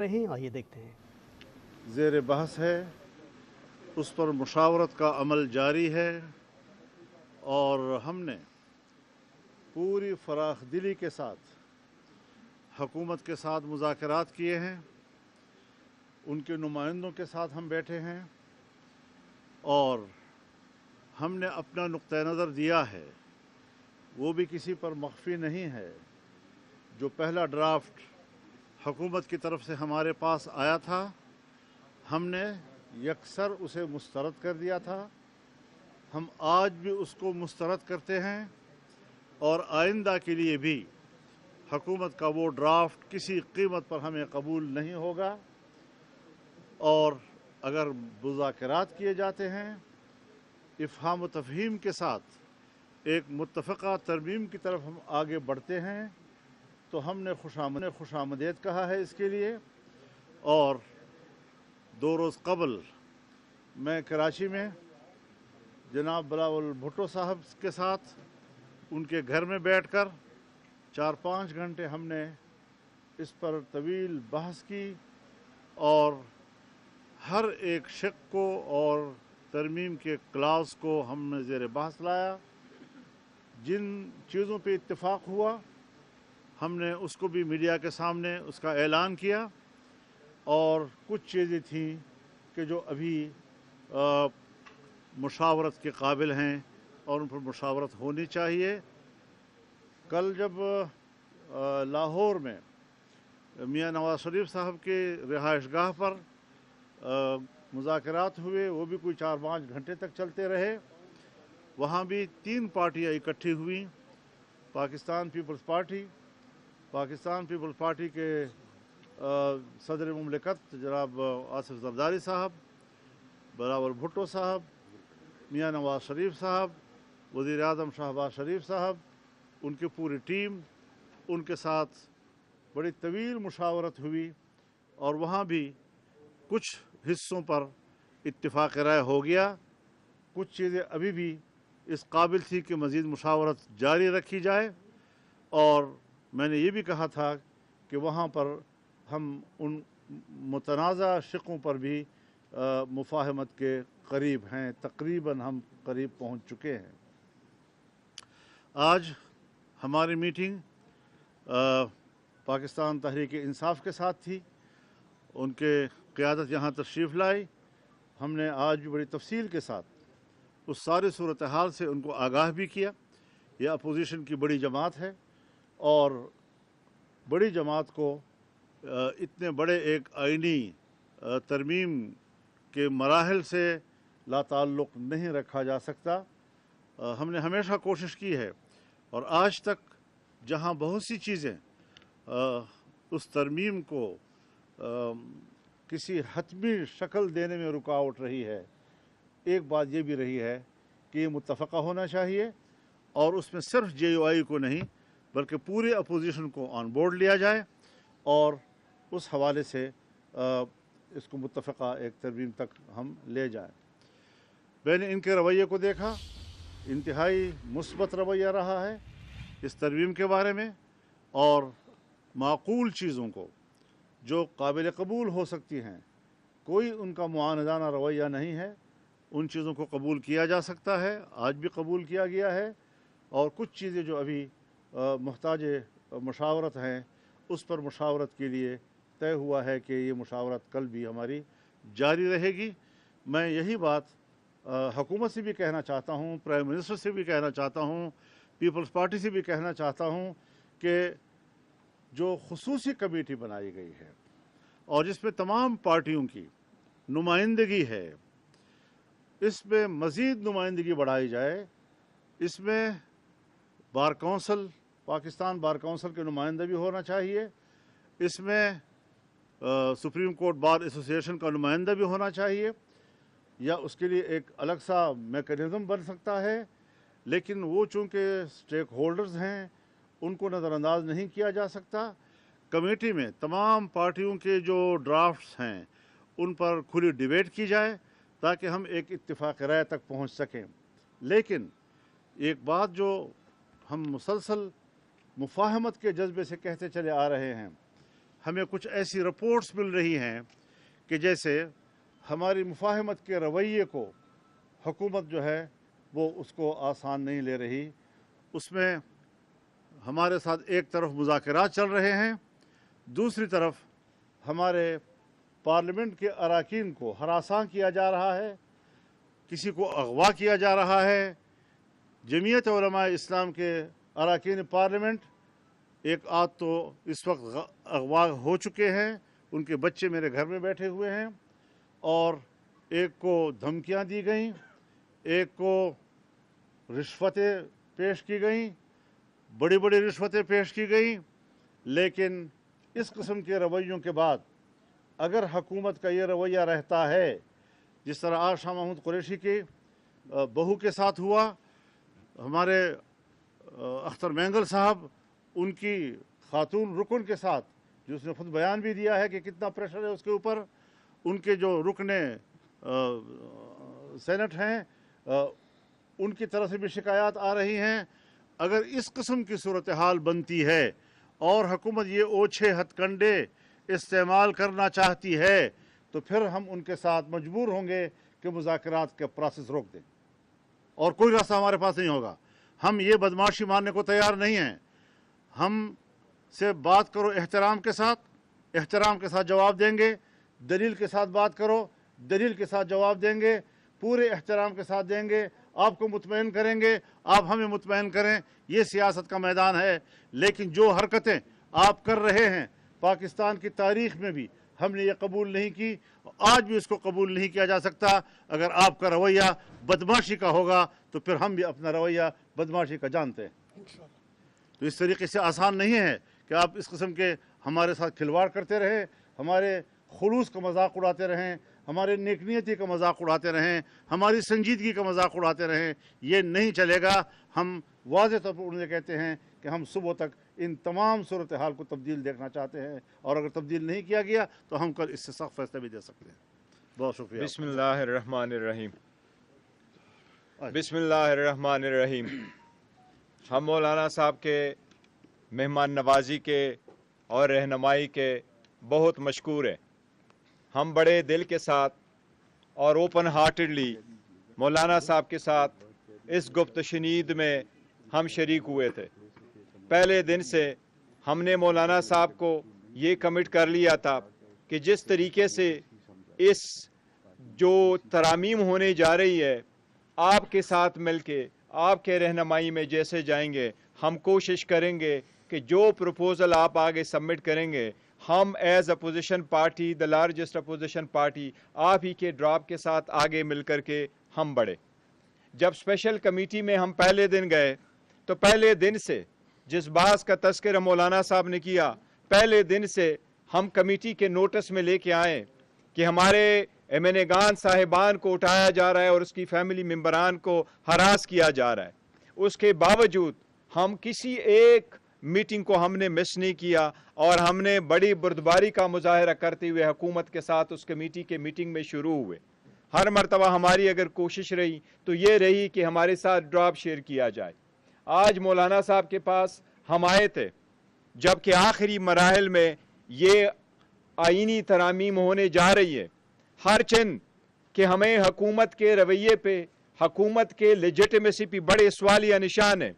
रही, आइए देखते हैं। ज़ेर बहस है, उस पर मुशावरत का अमल जारी है और हमने पूरी फराखदिली के साथ हुकूमत के साथ मुज़ाकरात किए हैं, उनके नुमाइंदों के साथ हम बैठे हैं और हमने अपना नुक्ता नज़र दिया है, वो भी किसी पर मख्फी नहीं है। जो पहला ड्राफ्ट हुकूमत की तरफ से हमारे पास आया था, हमने यकसर उसे मुस्तरद कर दिया था। हम आज भी उसको मुस्तरद करते हैं और आइंदा के लिए भी हुकूमत का वो ड्राफ्ट किसी कीमत पर हमें कबूल नहीं होगा। और अगर मुज़ाकरात किए जाते हैं इफ़हाम व तफ़हीम के साथ एक मुत्तफ़क़ा तरमीम की तरफ हम आगे बढ़ते हैं तो हमने खुशामदीद कहा है इसके लिए। और 2 रोज़ कबल मैं कराची में जनाब बिलावल भुट्टो साहब के साथ उनके घर में बैठकर 4-5 घंटे हमने इस पर तवील बहस की और हर एक शक को और तरमीम के क्लास को हमने ज़ेर बहस लाया। जिन चीज़ों पे इत्तेफाक हुआ हमने उसको भी मीडिया के सामने उसका ऐलान किया और कुछ चीज़ें थीं कि जो अभी मुशावरत के काबिल हैं और उन पर मुशावरत होनी चाहिए। कल जब लाहौर में मियां नवाज शरीफ साहब के रिहाइशगाह पर मुज़ाकरात हुए, वो भी कोई 4-5 घंटे तक चलते रहे। वहाँ भी 3 पार्टियाँ इकट्ठी हुई, पाकिस्तान पीपल्स पार्टी के सदर मुमलिकत जनाब आसिफ ज़रदारी साहब, बिलावल भुट्टो साहब, मियां नवाज शरीफ साहब, वज़ीर आज़म शहबाज शरीफ साहब, उनकी पूरी टीम, उनके साथ बड़ी तवील मुशावरत हुई और वहाँ भी कुछ हिस्सों पर इत्तिफाक राय हो गया। कुछ चीज़ें अभी भी इस काबिल थी कि मज़ीद मुशावरत जारी रखी जाए और मैंने ये भी कहा था कि वहाँ पर हम उन मुतनाज़ा शिकों पर भी मुफाहमत के करीब हैं, तकरीबन हम करीब पहुँच चुके हैं। आज हमारी मीटिंग पाकिस्तान तहरीक इंसाफ के साथ थी, उनके क़यादत यहाँ तशरीफ़ लाई। हमने आज भी बड़ी तफसील के साथ उस सारी सूरत हाल से उनको आगाह भी किया। यह अपोजिशन की बड़ी जमात है और बड़ी जमात को इतने बड़े एक आइनी तरमीम के मराहल से लाताल्लुक़ नहीं रखा जा सकता। हमने हमेशा कोशिश की है और आज तक जहाँ बहुत सी चीज़ें उस तरमीम को किसी हतमी शक्ल देने में रुकावट रही है, एक बात ये भी रही है कि ये मुत्तफ़क़ा होना चाहिए और उसमें सिर्फ JUI को नहीं बल्कि पूरे अपोजिशन को ऑन बोर्ड लिया जाए और उस हवाले से इसको मुत्तफ़क़ा एक तरमीम तक हम ले जाएं। मैंने इनके रवैये को देखा, इंतहाई मुस्बत रवैया रहा है इस तरमीम के बारे में और माकूल चीज़ों को जो काबिल कबूल हो सकती हैं, कोई उनका मुआनदाना रवैया नहीं है। उन चीज़ों को कबूल किया जा सकता है, आज भी कबूल किया गया है और कुछ चीज़ें जो अभी मुहताज मुशावरत हैं उस पर मुशावरत के लिए तय हुआ है कि ये मुशावरत कल भी हमारी जारी रहेगी। मैं यही बात हुकूमत से भी कहना चाहता हूँ, प्राइम मिनिस्टर से भी कहना चाहता हूँ, पीपल्स पार्टी से भी कहना चाहता हूँ कि जो खुसूसी कमेटी बनाई गई है और जिसमें तमाम पार्टियों की नुमाइंदगी है, इसमें मज़ीद नुमाइंदगी बढ़ाई जाए। इसमें bar council, Pakistan bar council के नुमाइंदा भी होना चाहिए, इसमें सुप्रीम कोर्ट बार एसोसिएशन का नुमाइंदा भी होना चाहिए या उसके लिए एक अलग सा मेकनिज़म बन सकता है। लेकिन वो चूँकि स्टेक होल्डर्स हैं उनको नज़रअंदाज नहीं किया जा सकता। कमेटी में तमाम पार्टियों के जो ड्राफ्ट्स हैं उन पर खुली डिबेट की जाए ताकि हम एक इत्तिफाक राय तक पहुंच सकें। लेकिन एक बात जो हम मुसलसल मुफाहमत के जज्बे से कहते चले आ रहे हैं हमें कुछ ऐसी रिपोर्ट्स मिल रही हैं कि जैसे हमारी मुफाहमत के रवैये को हुकूमत जो है वो उसको आसान नहीं ले रही। उसमें हमारे साथ एक तरफ मुज़ाकरात चल रहे हैं, दूसरी तरफ हमारे पार्लियामेंट के अरकान को हरासा किया जा रहा है, किसी को अगवा किया जा रहा है। जमीयत उलमा इस्लाम के अरकान पार्लियामेंट एक आध तो इस वक्त अगवा हो चुके हैं, उनके बच्चे मेरे घर में बैठे हुए हैं, और एक को धमकियां दी गईं, एक को रिश्वतें पेश की गईं, बड़ी बड़ी रिश्वतें पेश की गईं। लेकिन इस किस्म के रवैयों के बाद अगर हुकूमत का ये रवैया रहता है, जिस तरह आज शाह महमूद कुरैशी के बहू के साथ हुआ, हमारे अख्तर मैंगल साहब उनकी खातून रुकन के साथ, जो उसने खुद बयान भी दिया है कि कितना प्रेशर है उसके ऊपर, उनके जो रुकने सेनेट हैं उनकी तरफ से भी शिकायत आ रही हैं। अगर इस किस्म की सूरत हाल बनती है और हुकूमत ये ओछे हथकंडे इस्तेमाल करना चाहती है, तो फिर हम उनके साथ मजबूर होंगे कि मुज़ाकरात के प्रोसेस रोक दें, और कोई रास्ता हमारे पास नहीं होगा। हम ये बदमाशी मानने को तैयार नहीं हैं। हम से बात करो एहतराम के साथ जवाब देंगे, दलील के साथ बात करो, दलील के साथ जवाब देंगे, पूरे एहतराम के साथ देंगे, आपको मुतमईन करेंगे, आप हमें मुतमईन करें। ये सियासत का मैदान है। लेकिन जो हरकतें आप कर रहे हैं, पाकिस्तान की तारीख में भी हमने ये कबूल नहीं की, आज भी इसको कबूल नहीं किया जा सकता। अगर आपका रवैया बदमाशी का होगा तो फिर हम भी अपना रवैया बदमाशी का जानते हैं। तो इस तरीके से आसान नहीं है कि आप इस किस्म के हमारे साथ खिलवाड़ करते रहें, हमारे खुलूस का मजाक उड़ाते रहें, हमारे नेकनियती का मजाक उड़ाते रहें, हमारी संजीदगी का मजाक उड़ाते रहें। ये नहीं चलेगा। हम वाज़ेह तौर पर उन्हें कहते हैं कि हम सुबह तक इन तमाम सूरत हाल को तब्दील देखना चाहते हैं, और अगर तब्दील नहीं किया गया तो हम कल इससे सख्त फैसला भी दे सकते हैं। बहुत शुक्रिया। बिस्मिल्लाहिर्रहमानिर्रहीम। बिस्मिल्लाहिर्रहमानिर्रहीम। हम मौलाना साहब के मेहमान नवाजी के और रहनुमाई के बहुत मशकूर हैं। हम बड़े दिल के साथ और ओपन हार्टेडली मौलाना साहब के साथ इस गुफ्तशनीद में हम शरीक हुए थे। पहले दिन से हमने मौलाना साहब को ये कमिट कर लिया था कि जिस तरीके से इस जो तरामीम होने जा रही है, आपके साथ मिलके आपके रहनुमाई में जैसे जाएंगे, हम कोशिश करेंगे कि जो प्रपोज़ल आप आगे सबमिट करेंगे, हम as opposition party, the largest opposition party, आप ही के ड्रॉप के साथ आगे मिल कर के हम बढ़े। जब स्पेशल कमेटी में हम पहले दिन गए तो पहले दिन से जिस बात का तज़किरा मौलाना साहब ने किया, पहले दिन से हम कमेटी के नोटिस में लेके आए कि हमारे एमएनएगान साहिबान को उठाया जा रहा है और उसकी फैमिली मेम्बरान को हरास किया जा रहा है। उसके बावजूद हम किसी एक मीटिंग को हमने मिस नहीं किया, और हमने बड़ी बुर्दबारी का मुजाहरा करते हुए हुकूमत के साथ उस कमेटी के मीटिंग में शुरू हुए। हर मरतबा हमारी अगर कोशिश रही तो ये रही कि हमारे साथ ड्रॉप शेयर किया जाए। आज मौलाना साहब के पास हम आए थे जबकि आखिरी मराहल में ये आईनी तरामीम होने जा रही है। हर चंद कि हमें हुकूमत के रवैये पे, हुकूमत के लेजिटिमेसी पे बड़े सवालिया निशान है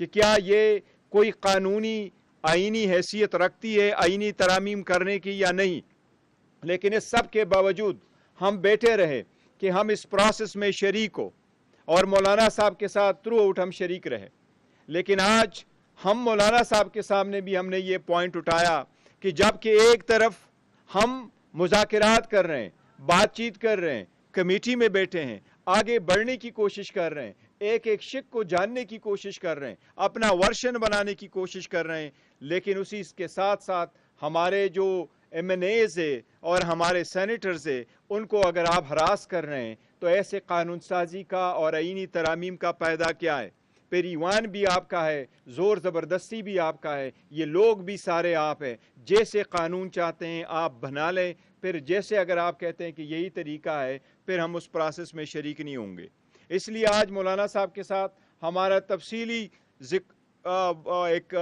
कि क्या ये कोई कानूनी आईनी हैसियत रखती है आईनी तरामीम करने की या नहीं। लेकिन इस सब के बावजूद हम बैठे रहे कि हम इस प्रोसेस में शरीक हो, और मौलाना साहब के साथ थ्रू आउट हम शरीक रहे। लेकिन आज हम मौलाना साहब के सामने भी हमने ये पॉइंट उठाया कि जबकि एक तरफ हम मुज़ाकरात कर रहे हैं, बातचीत कर रहे हैं, कमेटी में बैठे हैं, आगे बढ़ने की कोशिश कर रहे हैं, एक एक शिक को जानने की कोशिश कर रहे हैं, अपना वर्शन बनाने की कोशिश कर रहे हैं, लेकिन उसी के साथ साथ हमारे जो एमएनएज़ है और हमारे सेनेटर्स है, उनको अगर आप हरास कर रहे हैं तो ऐसे कानून साजी का और आईनी तरामीम का पैदा क्या है। फिर ईवान भी आपका है, ज़ोर ज़बरदस्ती भी आपका है, ये लोग भी सारे आप हैं। जैसे कानून चाहते हैं आप बना लें, फिर जैसे अगर आप कहते हैं कि यही तरीका है, फिर हम उस प्रोसेस में शरीक नहीं होंगे। इसलिए आज मौलाना साहब के साथ हमारा तफसीली एक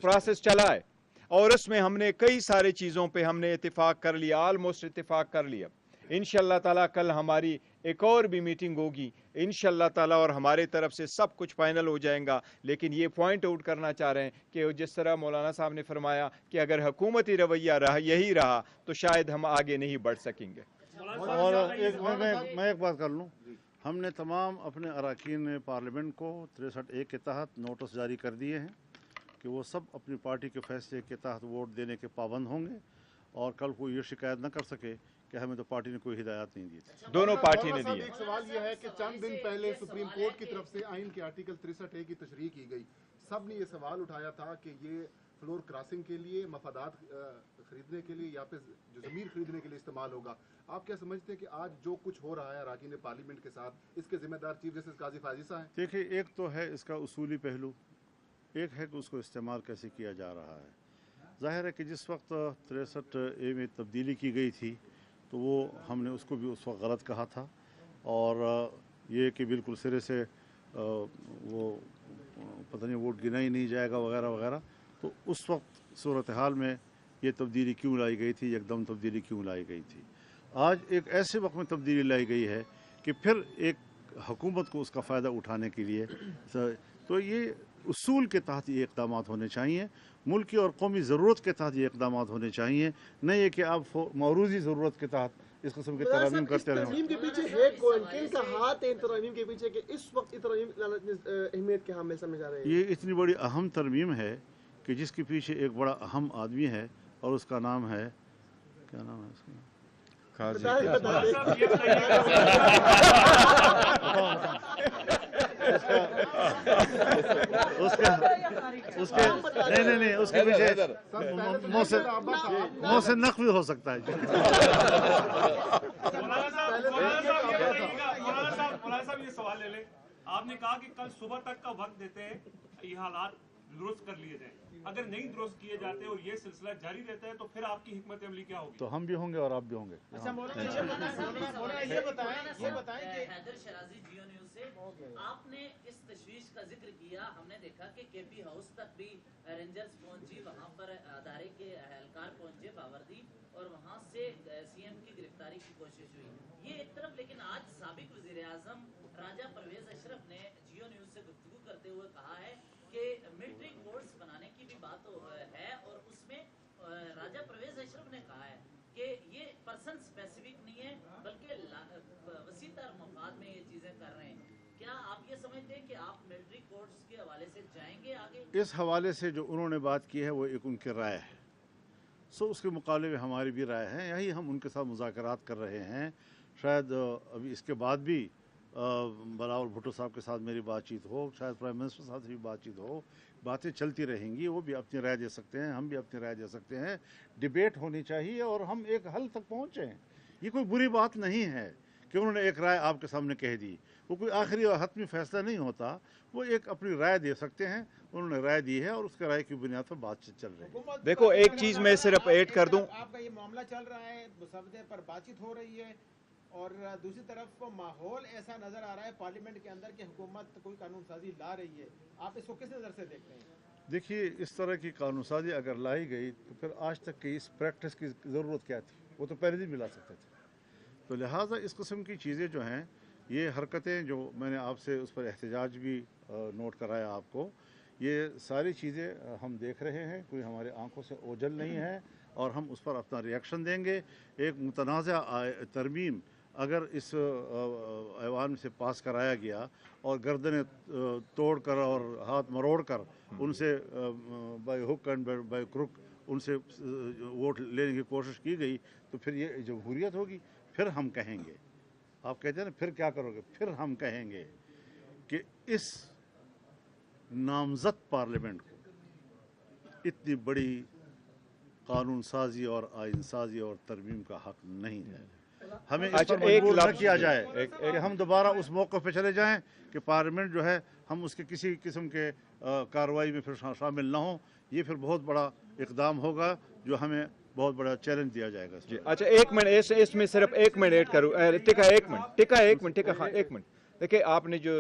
प्रोसेस चला है। اور اس میں ہم نے کئی سارے چیزوں پہ ہم نے اتفاق کر لیا، آلموسٹ اتفاق کر لیا. انشاءاللہ تعالیٰ کل ہماری ایک اور بھی میٹنگ ہوگی انشاءاللہ تعالیٰ، اور ہمارے طرف سے سب کچھ فائنل ہو جائے گا. لیکن یہ پوائنٹ آؤٹ کرنا چاہ رہے ہیں کہ جس طرح مولانا صاحب نے فرمایا کہ اگر حکومتی رویہ یہی رہا تو شاید ہم آگے نہیں بڑھ سکیں گے. اور میں ایک بات کر لوں، ہم نے تمام اپنے اراکین پارلیمنٹ کو 63(a) کے تحت نوٹس جاری کر دیے ہیں کہ وہ سب اپنی پارٹی کے فیصلے کے تحت ووٹ دینے کے پابند ہوں گے، اور کل کوئی یہ شکایت نہ کر سکے کہ ہمیں تو پارٹی نے کوئی ہدایات نہیں دی تھی. دونوں پارٹی نے دی. ایک سوال یہ ہے کہ چند دن پہلے سپریم کورٹ کی طرف سے آئین کے آرٹیکل 63(a) کی تشریح کی گئی. سب نے یہ سوال اٹھایا تھا کہ یہ فلور کراسنگ کے لیے، مفادات خریدنے کے لیے یا پھر جو زمین خریدنے کے لیے استعمال ہوگا. آپ کیا سمجھتے ہیں کہ آج جو کچھ ہو رہا ہے اراکین پارلیمنٹ کے ساتھ، اس کے ذمہ دار چیف جسٹس قاضی فائزی صاحب ہیں؟ دیکھیے، ایک تو ہے اس کا اصولی پہلو، ایک ہے کہ اس کو استعمال کیسے کیا جا رہا ہے. ظاہر ہے کہ جس وقت 63(a) میں تبدیلی کی گئی تھی تو وہ ہم نے اس کو بھی اس وقت غلط کہا تھا، اور یہ کہ بالکل سرے سے وہ پتہ نہیں ووٹ گنا ہی نہیں جائے گا وغیرہ وغیرہ. تو اس وقت صورتحال میں یہ تبدیلی کیوں لائی گئی تھی، یک دم تبدیلی کیوں لائی گئی تھی. آج ایک ایسے وقت میں تبدیلی لائی گئی ہے کہ پھر ایک حکومت کو اس کا فائدہ اٹھانے کے لیے، تو یہ اصول کے تحت یہ اقدامات ہونے چاہیے، ملکی اور قومی ضرورت کے تحت یہ اقدامات ہونے چاہیے، نہیں یہ کہ آپ معروضی ضرورت کے تحت اس قسم کی ترامیم کرتے رہیں. ترمیم کے پیچھے ہے کون، کن کا ہاتھ ہے ترمیم کے پیچھے کہ اس وقت ترمیم اہمیت کے حامل سمجھ آ رہے ہیں؟ یہ اتنی بڑی اہم ترمیم ہے کہ جس کے پیچھے ایک بڑا اہم آدمی ہے، اور اس کا نام ہے، کیا نام ہے اس کا؟ نہیں اس کے پیچھے محسن نقوی ہو سکتا ہے. مولانا صاحب یہ سوال لے لیں، آپ نے کہا کہ کل صبح تک کا وقت دیتے ہیں یہ حالات درست کر لیے جائیں. اگر نہیں درست کیے جاتے اور یہ سلسلہ جاری رہتا ہے تو پھر آپ کی حکمت عملی کیا ہوگی؟ تو ہم بھی ہوں گے اور آپ بھی ہوں گے. یہ بتائیں کہ حیدر شرازی جیو نیوز سے آپ نے اس تشویش کا ذکر کیا. ہم نے دیکھا کہ کے پی ہاؤس تک بھی رینجرز پہنچی، وہاں پر ادارے کے اہلکار پہنچے باوردی، اور وہاں سے سی ایم کی گرفتاری کی کوشش ہوئی. یہ ایک طرف، لیکن آج سابق وزیر اعظم راجہ پرویز اشرف نے جیو نیوز سے گفتگو کرتے ہوئے کہا ہے کہ ملٹری کورٹس بنانے کی بھی بات ہے، اور اس میں راجہ پرویز اشرف نے کہا ہے کہ یہ پرسن اسپیسیفک نہیں ہے بلکہ وسیع تر مفاد میں یہ چیزیں کر رہے ہیں. کیا آپ یہ سمجھتے ہیں کہ آپ ملٹری کورٹس کے حوالے سے جائیں گے آگے؟ اس حوالے سے جو انہوں نے بات کی ہے وہ ایک ان کی رائے ہے، اس کے مقابلے میں ہماری بھی رائے ہے. یہی ہم ان کے ساتھ مذاکرات کر رہے ہیں. شاید ابھی اس کے بعد بھی بلاول بھٹو صاحب کے ساتھ میری بات چیت ہو، شاید پرائم منسٹر صاحب سے بھی بات چیت ہو. باتیں چلتی رہیں گی، وہ بھی اپنی رائے دے سکتے ہیں، ہم بھی اپنی رائے دے سکتے ہیں. ڈیبیٹ ہونی چاہیے اور ہم ایک حل تک پہنچیں. یہ کوئی بری بات نہیں ہے کہ انہوں نے ایک رائے آپ کے سامنے کہہ دی. وہ کوئی آخری اور حتمی فیصلہ نہیں ہوتا، وہ ایک اپنی رائے دے سکتے ہیں. انہوں نے رائے دی ہے اور اس کے رائے کی بنیاد پر بات چیت چل رہی ہے. دیکھو ایک چیز میں صرف ایڈ کر دوں، آپ کا یہ معاملہ چل رہا ہے، مسودے پر بات چیت ہو رہی ہے، اور دوسری طرف ماحول ایسا نظر آ رہا ہے پارلیمنٹ کے اندر کہ حکومت کوئی قانون سازی لا رہی ہے. آپ اس کو کس نظر سے دیکھ رہے ہیں؟ دیکھیے، اس طرح کی قانون سازی اگر لائی گئی تو پھر آج تک کی اس پریکٹس کی ضرورت کیا تھی؟ وہ تو پہلے دن بھی لا سکتے تھے. تو لہٰذا اس قسم کی چیزیں جو ہیں، یہ حرکتیں جو میں نے آپ سے اس پر احتجاج بھی نوٹ کرایا آپ کو، یہ ساری چیزیں ہم دیکھ رہے ہیں، کوئی ہمارے آنکھوں سے اوجھل نہیں ہے، اور ہم اس پر اپنا ری ایکشن دیں گے. ایک متنازع ترمیم اگر اس ایوان سے پاس کرایا گیا اور گردنیں توڑ کر اور ہاتھ مروڑ کر ان سے by hook and by crook ان سے ووٹ لینے کی کوشش کی گئی، تو پھر یہ جمہوریت ہوگی. پھر ہم کہیں گے، آپ کہتے ہیں نا پھر کیا کرو گے، پھر ہم کہیں گے کہ اس نامزد پارلیمنٹ کو اتنی بڑی قانون سازی اور آئین سازی اور ترمیم کا حق نہیں ہے. ہمیں اس پر مجبور نہ کیا جائے کہ ہم دوبارہ اس موقع پہ چلے جائیں کہ پارلیمنٹ جو ہے ہم اس کے کسی قسم کے کارروائی میں پھر شامل نہ ہوں. یہ پھر بہت بڑا اقدام ہوگا جو ہمیں بہت بڑا چیلنج دیا جائے گا. اچھا ایک منٹ، اس میں صرف ایک منٹ ایڈ کروں. ایک منٹ. دیکھیں آپ نے جو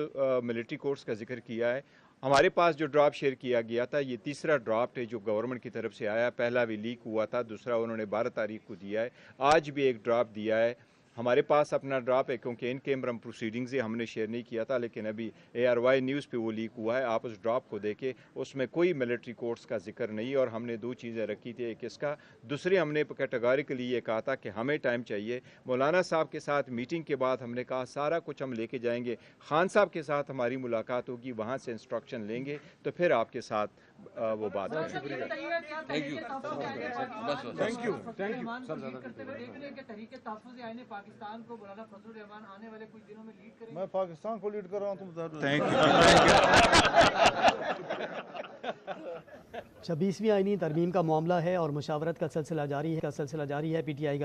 ملٹری کورٹس کا ذکر کیا ہے، ہمارے پاس جو ڈراپ شیئر کیا گیا تھا یہ تیسرا ڈرافٹ ہے جو گورنمنٹ کی طرف سے آیا. پہلا بھی لیک ہوا تھا, دوسرا انہوں نے 12 تاریخ کو دیا ہے, آج بھی ایک ڈرافٹ دیا ہے. ہمارے پاس اپنا ڈراپ ہے کیونکہ ان کیمرم پروسیڈنگز ہم نے شیئر نہیں کیا تھا, لیکن ابھی ARY نیوز پہ وہ لیک ہوا ہے. آپ اس ڈراپ کو دیکھیں, اس میں کوئی ملٹری کورٹس کا ذکر نہیں, اور ہم نے 2 چیزیں رکھی تھی, ایک اس کا, دوسری ہم نے کیٹیگوریکلی یہ کہا تھا کہ ہمیں ٹائم چاہیے. مولانا صاحب کے ساتھ میٹنگ کے بعد ہم نے کہا سارا کچھ ہم لے کے جائیں گے, خان صاحب کے ساتھ ہماری ملاقات ہوگی, وہاں سے انسٹرکشن لیں گے تو پھر آپ کے ساتھ وہ بات کریں گے. پاکستان کو مولانا فضل الرحمان آنے والے کچھ دنوں میں لیڈ کریں گے. میں پاکستان کو لیڈ کر رہا ہوں, تم بتا دو. Thank you. 26ویں آئینی ترمیم کا معاملہ ہے اور مشاورت کا سلسلہ جاری ہے. PTI کا